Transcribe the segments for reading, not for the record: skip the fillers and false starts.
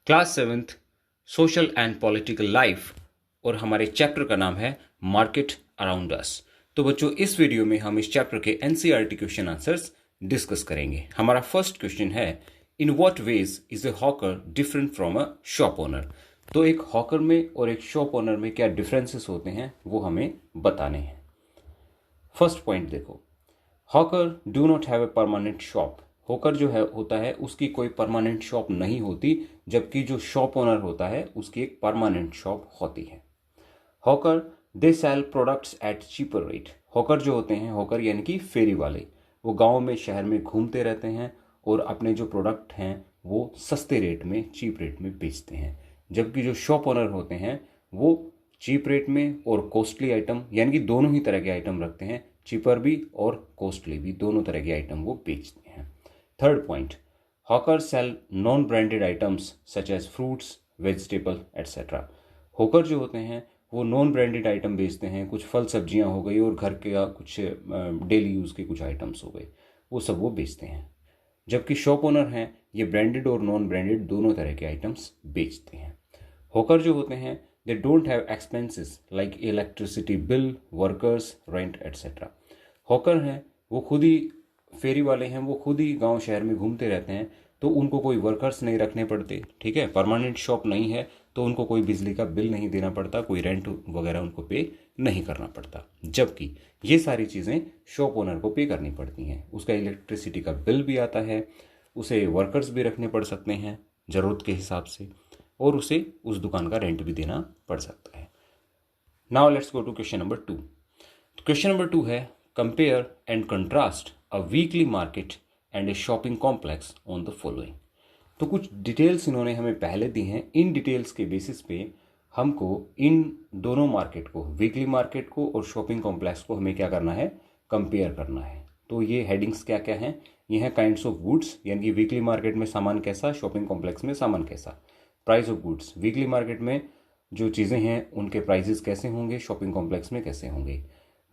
Class 7th social and political life और हमारे chapter का नाम है मार्केट अराउंड अस। तो बच्चों, इस वीडियो में हम इस चैप्टर के एनसीईआरटी क्वेश्चन आंसर्स डिस्कस करेंगे। हमारा फर्स्ट क्वेश्चन है, in what ways is a hawker different from a shop owner. तो एक हॉकर में और एक शॉप ओनर में क्या डिफरेंसेस होते हैं वो हमें बताने हैं। फर्स्ट पॉइंट देखो, hawker do not have a permanent shop. Hawker जो है होता है उसकी कोई परमानेंट शॉप नहीं होती, जबकि जो शॉप ओनर होता है उसकी एक परमानेंट शॉप होती है। Hawker they sell products at cheaper rate. Hawker जो होते हैं, हॉकर यानी कि फेरी वाले, वो गांव में शहर में घूमते रहते हैं और अपने जो प्रोडक्ट हैं वो सस्ते रेट में, चीप रेट में बेचते हैं। जबकि जो शॉप ओनर होते हैं वो चीप रेट में और कॉस्टली आइटम, यानी कि दोनों ही तरह के आइटम रखते हैं, चीपर भी और कॉस्टली भी, दोनों तरह के आइटम वो बेचते हैं। Third point, hawker sell non branded items such as fruits, vegetable etcetera. Hawker जो होते हैं वो नॉन ब्रांडेड आइटम बेचते हैं, कुछ फल सब्जियां हो गई और घर के या कुछ डेली यूज़ के कुछ आइटम्स हो गए, वो सब वो बेचते हैं। जबकि शॉप ओनर हैं ये ब्रांडेड और नॉन ब्रांडेड दोनों तरह के आइटम्स बेचते हैं। हॉकर जो होते हैं they don't have expenses like electricity bill, workers, rent etcetera. Hawker हैं वो खुद ही, फेरी वाले हैं वो खुद ही गांव शहर में घूमते रहते हैं, तो उनको कोई वर्कर्स नहीं रखने पड़ते, ठीक है। परमानेंट शॉप नहीं है तो उनको कोई बिजली का बिल नहीं देना पड़ता, कोई रेंट वगैरह उनको पे नहीं करना पड़ता। जबकि ये सारी चीज़ें शॉप ओनर को पे करनी पड़ती हैं। उसका इलेक्ट्रिसिटी का बिल भी आता है, उसे वर्कर्स भी रखने पड़ सकते हैं ज़रूरत के हिसाब से, और उसे उस दुकान का रेंट भी देना पड़ सकता है। Now let's go to question number 2। Question number 2 है, compare and contrast a weekly market and a shopping complex on the following. तो कुछ डिटेल्स इन्होंने हमें पहले दी हैं। इन डिटेल्स के बेसिस पे हमको इन दोनों मार्केट को, वीकली मार्केट को और शॉपिंग कॉम्प्लेक्स को, हमें क्या करना है, कंपेयर करना है। तो ये हेडिंग्स क्या क्या हैं, ये हैं काइंड्स ऑफ गुड्स, यानी कि वीकली मार्केट में सामान कैसा, शॉपिंग कॉम्प्लेक्स में सामान कैसा। Price of goods, weekly market में जो चीज़ें हैं उनके प्राइजेस कैसे होंगे, शॉपिंग कॉम्प्लेक्स में कैसे होंगे।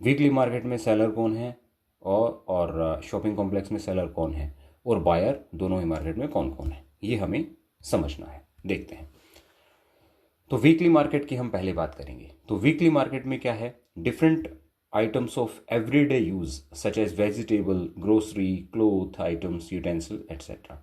वीकली मार्केट में सेलर कौन है और शॉपिंग कॉम्प्लेक्स में सेलर कौन है, और बायर दोनों ही मार्केट में कौन कौन है, ये हमें समझना है। देखते हैं। तो वीकली मार्केट की हम पहले बात करेंगे। तो वीकली मार्केट में क्या है, different items of everyday use such as vegetable, grocery, cloth items, utensil etcetera.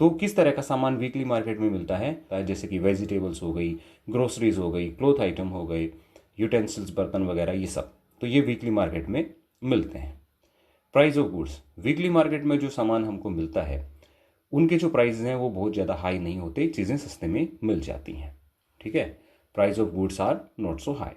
तो किस तरह का सामान वीकली मार्केट में मिलता है, जैसे कि वेजिटेबल्स हो गई, ग्रोसरीज हो गई, क्लोथ आइटम हो गए, यूटेंसिल्स, बर्तन वगैरह, ये सब तो ये वीकली मार्केट में मिलते हैं। Price of goods, weekly market में जो सामान हमको मिलता है उनके जो प्राइस हैं वो बहुत ज़्यादा हाई नहीं होते, चीज़ें सस्ते में मिल जाती हैं, ठीक है। Price of goods are not so high.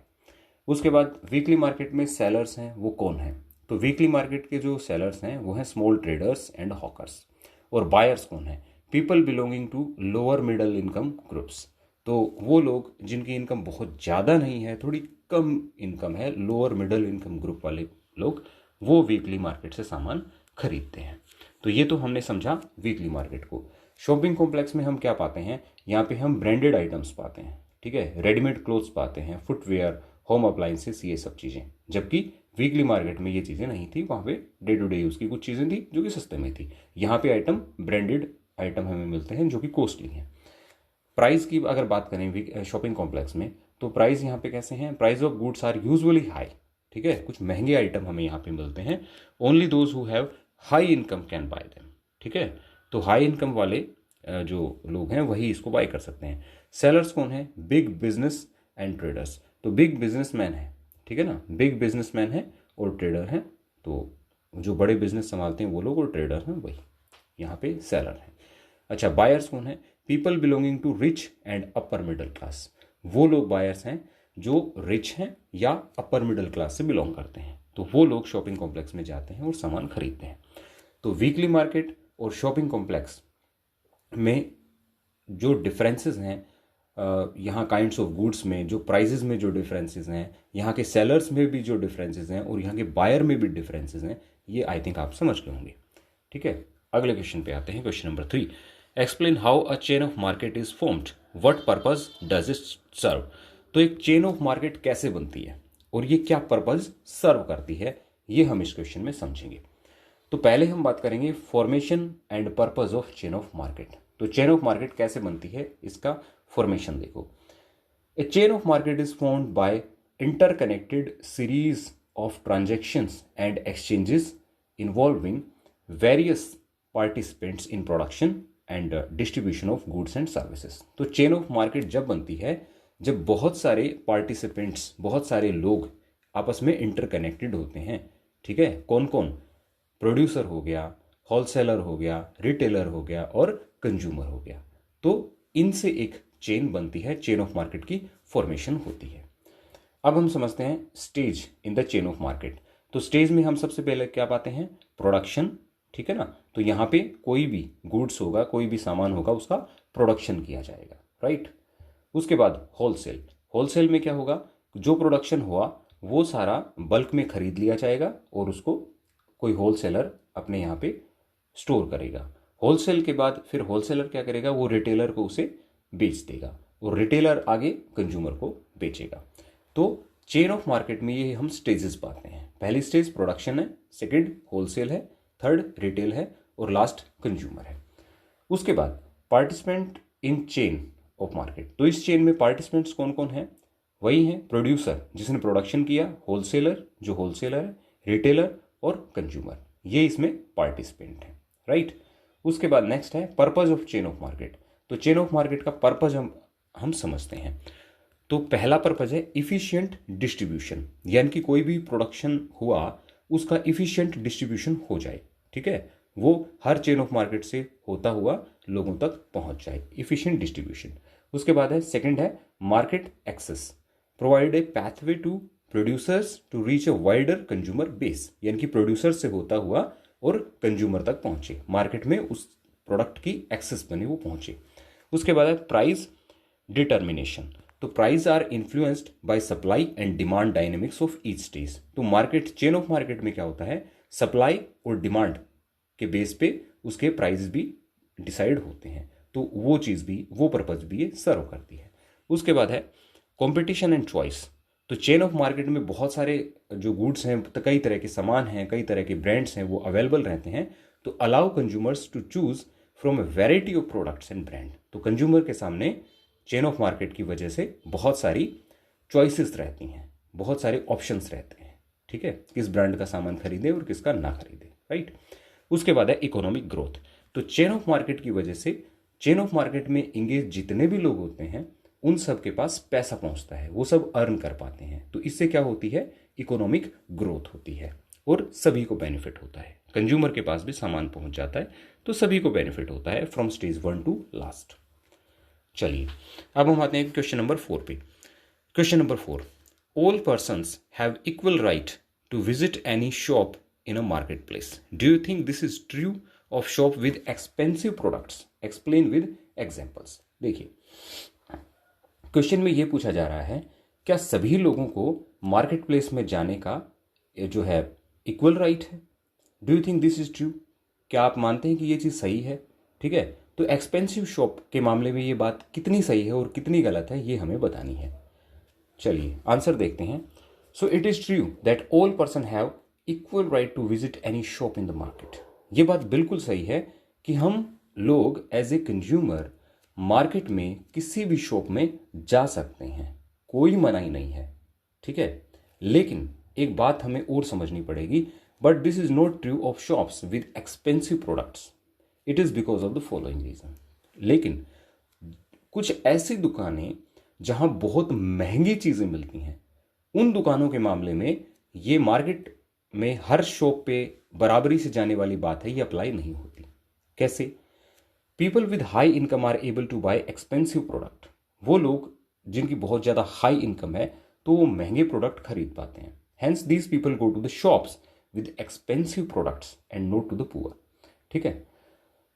उसके बाद वीकली मार्केट में सेलर्स हैं, वो कौन है, तो वीकली मार्केट के जो सेलर्स हैं वो हैं स्मॉल ट्रेडर्स एंड हॉकर्स। और बायर्स कौन है, people belonging to lower middle income groups. तो वो लोग जिनकी इनकम बहुत ज़्यादा नहीं है, थोड़ी कम इनकम है, लोअर मिडल इनकम ग्रुप वाले लोग, वो वीकली मार्केट से सामान खरीदते हैं। तो ये तो हमने समझा वीकली मार्केट को। शॉपिंग कॉम्प्लेक्स में हम क्या पाते हैं, यहाँ पे हम ब्रांडेड आइटम्स पाते हैं, ठीक है, रेडीमेड क्लोथ्स पाते हैं, फुटवेयर, होम अप्लायंसेस, ये सब चीज़ें। जबकि वीकली मार्केट में ये चीज़ें नहीं थी, वहाँ पे डे टू डे यूज़ की कुछ चीज़ें थी जो कि सस्ते में थी। यहाँ पे आइटम ब्रांडेड आइटम हमें मिलते हैं जो कि कॉस्टली हैं। प्राइस की अगर बात करें शॉपिंग कॉम्प्लेक्स में, तो प्राइस यहाँ पे कैसे हैं, price of goods are usually high, ठीक है, कुछ महंगे आइटम हमें यहाँ पे मिलते हैं। Only those who have high income can buy them, ठीक है। तो हाई इनकम वाले जो लोग हैं वही इसको बाय कर सकते हैं। सेलर्स कौन है, बिग बिजनेस एंड ट्रेडर्स। तो बिग बिजनेसमैन है, ठीक है ना, बिग बिजनेसमैन है और ट्रेडर हैं। तो जो बड़े बिजनेस संभालते हैं वो लोग और ट्रेडर हैं, वही यहाँ पे सेलर हैं। अच्छा, बायर्स कौन है, people belonging to rich and upper middle class. वो लोग बायर्स हैं जो रिच हैं या अपर मिडिल क्लास से बिलोंग करते हैं, तो वो लोग शॉपिंग कॉम्प्लेक्स में जाते हैं और सामान खरीदते हैं। तो वीकली मार्केट और शॉपिंग कॉम्प्लेक्स में जो डिफरेंसेस हैं, यहाँ काइंड्स ऑफ गुड्स में जो प्राइजेस में जो डिफरेंसेस हैं, यहाँ के सेलर्स में भी जो डिफरेंसेस हैं और यहाँ के बायर में भी डिफरेंसेस हैं, ये आई थिंक आप समझ गए होंगे, ठीक है। अगले क्वेश्चन पे आते हैं, question number 3। Explain how a chain of market is formed, what purpose does it serve. तो एक चेन ऑफ मार्केट कैसे बनती है और ये क्या पर्पज सर्व करती है, ये हम इस क्वेश्चन में समझेंगे। तो पहले हम बात करेंगे formation and purpose of chain of market. तो चेन ऑफ मार्केट कैसे बनती है, इसका फॉर्मेशन देखो। A chain of market is formed by interconnected series of transactions and exchanges involving various participants in production and distribution of goods and services. तो chain of market जब बनती है जब बहुत सारे पार्टिसिपेंट्स, बहुत सारे लोग आपस में इंटरकनेक्टेड होते हैं। ठीक है, कौन कौन? प्रोड्यूसर हो गया, होलसेलर हो गया, रिटेलर हो गया और कंज्यूमर हो गया। तो इनसे एक चेन बनती है, चेन ऑफ मार्केट की फॉर्मेशन होती है। अब हम समझते हैं stage in the chain of market. तो स्टेज में हम सबसे पहले क्या पाते हैं? प्रोडक्शन। ठीक है ना, तो यहां पे कोई भी गुड्स होगा, कोई भी सामान होगा, उसका प्रोडक्शन किया जाएगा, राइट। उसके बाद होलसेल। होलसेल में क्या होगा? जो प्रोडक्शन हुआ वो सारा बल्क में खरीद लिया जाएगा और उसको कोई होलसेलर अपने यहाँ पे स्टोर करेगा। होलसेल के बाद फिर होलसेलर क्या करेगा? वो रिटेलर को उसे बेच देगा और रिटेलर आगे कंज्यूमर को बेचेगा। तो चेन ऑफ मार्केट में ये हम स्टेजेस पाते हैं। पहली स्टेज प्रोडक्शन है, सेकंड होलसेल है, थर्ड रिटेल है और लास्ट कंज्यूमर है। उसके बाद participant in chain of market. तो इस चेन में पार्टिसिपेंट्स कौन कौन है? वही है प्रोड्यूसर जिसने प्रोडक्शन किया, होलसेलर जो होलसेलर है, रिटेलर और कंज्यूमर, ये इसमें पार्टिसिपेंट है, राइट। उसके बाद नेक्स्ट है purpose of chain of market. तो चेन ऑफ मार्केट का पर्पज हम समझते हैं। तो पहला पर्पज है इफिशिएंट डिस्ट्रीब्यूशन, यानी कि कोई भी प्रोडक्शन हुआ उसका इफिशिएंट डिस्ट्रीब्यूशन हो जाए। ठीक है, वो हर चेन ऑफ मार्केट से होता हुआ लोगों तक पहुंच जाए, इफिशिएंट डिस्ट्रीब्यूशन। उसके बाद है सेकंड है market access, provide a pathway to producers to reach a wider consumer base, यानी कि प्रोड्यूसर से होता हुआ और कंज्यूमर तक पहुंचे, मार्केट में उस प्रोडक्ट की एक्सेस बने, वो पहुंचे। उसके बाद है प्राइस डिटर्मिनेशन। तो price are influenced by supply and demand dynamics of each stage. तो मार्केट, चेन ऑफ मार्केट में क्या होता है? सप्लाई और डिमांड के बेस पे उसके प्राइस भी डिसाइड होते हैं। तो वो चीज़ भी, वो पर्पज भी ये सर्व करती है। उसके बाद है कंपटीशन एंड चॉइस। तो चेन ऑफ मार्केट में बहुत सारे जो गुड्स हैं, तो कई तरह के सामान हैं, कई तरह के ब्रांड्स हैं, वो अवेलेबल रहते हैं। तो allow consumers to choose from a variety of products and brand. तो कंज्यूमर के सामने चेन ऑफ मार्केट की वजह से बहुत सारी चॉइसेस रहती हैं, बहुत सारे ऑप्शंस रहते हैं। ठीक है, किस ब्रांड का सामान खरीदे और किसका ना खरीदे, राइट। उसके बाद है इकोनॉमिक ग्रोथ। तो चेन ऑफ मार्केट की वजह से, चेन ऑफ मार्केट में इंगेज जितने भी लोग होते हैं उन सब के पास पैसा पहुंचता है, वो सब अर्न कर पाते हैं। तो इससे क्या होती है? इकोनॉमिक ग्रोथ होती है और सभी को बेनिफिट होता है। कंज्यूमर के पास भी सामान पहुंच जाता है, तो सभी को बेनिफिट होता है फ्रॉम स्टेज 1 टू लास्ट। चलिए अब हम आते हैं क्वेश्चन नंबर 4 पे। Question number 4, all persons have equal right to visit any shop in a market place. Do you think this is true of shop with expensive products? Explain with examples. देखिए, question में यह पूछा जा रहा है, क्या सभी लोगों को मार्केट प्लेस में जाने का जो है इक्वल राइट है? Do you think this is true? क्या आप मानते हैं कि ये चीज़ सही है? ठीक है, तो एक्सपेंसिव शॉप के मामले में ये बात कितनी सही है और कितनी गलत है, ये हमें बतानी है। चलिए आंसर देखते हैं। So it is true that all person have equal right to visit any shop in the market. ये बात बिल्कुल सही है कि हम लोग एज ए कंज्यूमर मार्केट में किसी भी शॉप में जा सकते हैं, कोई मनाही नहीं है। ठीक है, लेकिन एक बात हमें और समझनी पड़ेगी, but this is not true of shops with expensive products. It is because of the following reason. लेकिन कुछ ऐसी दुकानें जहां बहुत महंगी चीजें मिलती हैं, उन दुकानों के मामले में ये मार्केट में हर शॉप पे बराबरी से जाने वाली बात है, ये अप्लाई नहीं होती। कैसे? People with high income are able to buy expensive product. वो लोग जिनकी बहुत ज़्यादा हाई इनकम है तो वो महंगे प्रोडक्ट खरीद पाते हैं। Hence these people go to the shops with expensive products and not to the poor. ठीक है,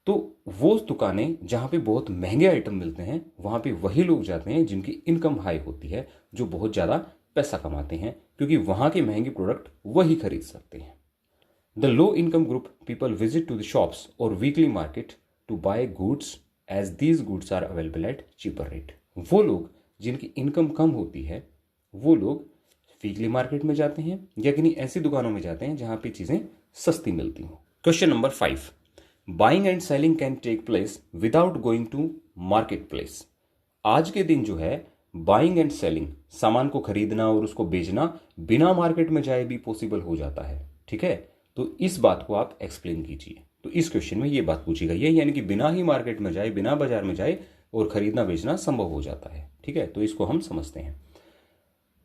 तो वो दुकानें जहाँ पे बहुत महंगे आइटम मिलते हैं वहाँ पे वही लोग जाते हैं जिनकी इनकम हाई होती है, जो बहुत ज़्यादा पैसा कमाते हैं, क्योंकि वहाँ के महंगे प्रोडक्ट वही खरीद सकते हैं। The low income group people visit to the shops और weekly market to buy goods as these goods are available at cheaper rate. वो लोग जिनकी इनकम कम होती है वो लोग वीकली मार्केट में जाते हैं या किन्हीं ऐसी दुकानों में जाते हैं जहां पे चीजें सस्ती मिलती हों। Question number 5, buying and selling can take place without going to market place. आज के दिन जो है बाइंग एंड सेलिंग, सामान को खरीदना और उसको बेचना बिना मार्केट में जाए भी पॉसिबल हो जाता है। ठीक है, तो इस बात को आप एक्सप्लेन कीजिए। तो इस क्वेश्चन में ये बात पूछी गई है, यानी कि बिना ही मार्केट में जाए, बिना बाजार में जाए और खरीदना बेचना संभव हो जाता है। ठीक है, तो इसको हम समझते हैं।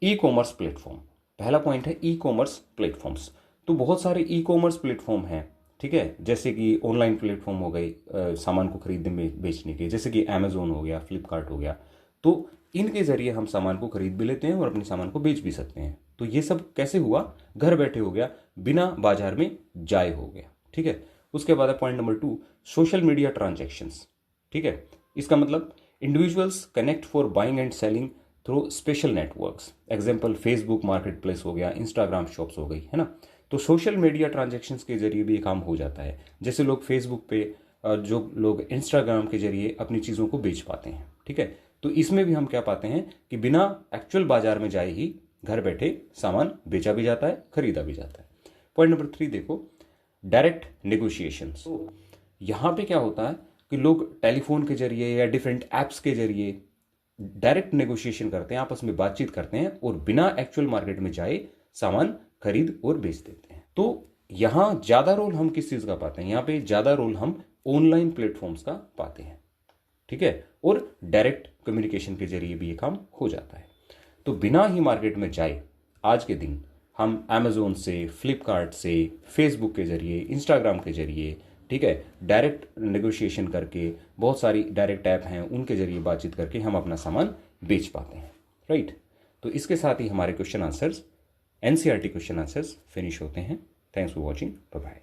ई कॉमर्स प्लेटफॉर्म, पहला पॉइंट है ई कॉमर्स प्लेटफॉर्म्स। तो बहुत सारे ई कॉमर्स प्लेटफॉर्म हैं, ठीक है, जैसे कि ऑनलाइन प्लेटफॉर्म हो गए सामान को खरीदने में बेचने के, जैसे कि अमेजोन हो गया, फ्लिपकार्ट हो गया। तो इनके जरिए हम सामान को खरीद भी लेते हैं और अपने सामान को बेच भी सकते हैं। तो ये सब कैसे हुआ? घर बैठे हो गया, बिना बाजार में जाए हो गया। ठीक है, उसके बाद है point number 2, social media transactions. ठीक है, इसका मतलब individuals connect for buying and selling through special networks. Example Facebook market place हो गया, इंस्टाग्राम शॉप्स हो गई, है ना। तो सोशल मीडिया ट्रांजैक्शंस के जरिए भी ये काम हो जाता है। जैसे लोग फेसबुक पे, जो लोग इंस्टाग्राम के जरिए अपनी चीज़ों को बेच पाते हैं। ठीक है, तो इसमें भी हम क्या पाते हैं कि बिना एक्चुअल बाजार में जाए ही घर बैठे सामान बेचा भी जाता है, खरीदा भी जाता है। पॉइंट नंबर 3 देखो, डायरेक्ट नेगोशिएशंस। तो यहाँ पे क्या होता है कि लोग टेलीफोन के जरिए या डिफरेंट ऐप्स के जरिए डायरेक्ट नेगोशिएशन करते हैं, आपस में बातचीत करते हैं और बिना एक्चुअल मार्केट में जाए सामान खरीद और बेच देते हैं। तो यहां ज्यादा रोल हम किस चीज का पाते हैं? यहां पे ज्यादा रोल हम ऑनलाइन प्लेटफॉर्म्स का पाते हैं। ठीक है, और डायरेक्ट कम्युनिकेशन के जरिए भी ये काम हो जाता है। तो बिना ही मार्केट में जाए आज के दिन हम अमेजोन से, फ्लिपकार्ट से, फेसबुक के जरिए, इंस्टाग्राम के जरिए, ठीक है, डायरेक्ट नेगोशिएशन करके, बहुत सारी डायरेक्ट ऐप हैं उनके जरिए बातचीत करके हम अपना सामान बेच पाते हैं। राइट, तो इसके साथ ही हमारे question answers, NCERT question answers finish होते हैं। Thanks for watching, bye bye.